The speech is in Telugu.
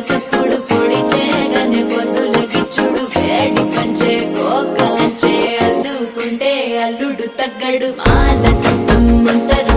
పసప్పుడు పొడి చేయగానే పొద్దులకిచ్చుడు వేడి పంచే కోకలంచే అల్లుకుంటే అల్లుడు తగ్గడు మాల మంతరు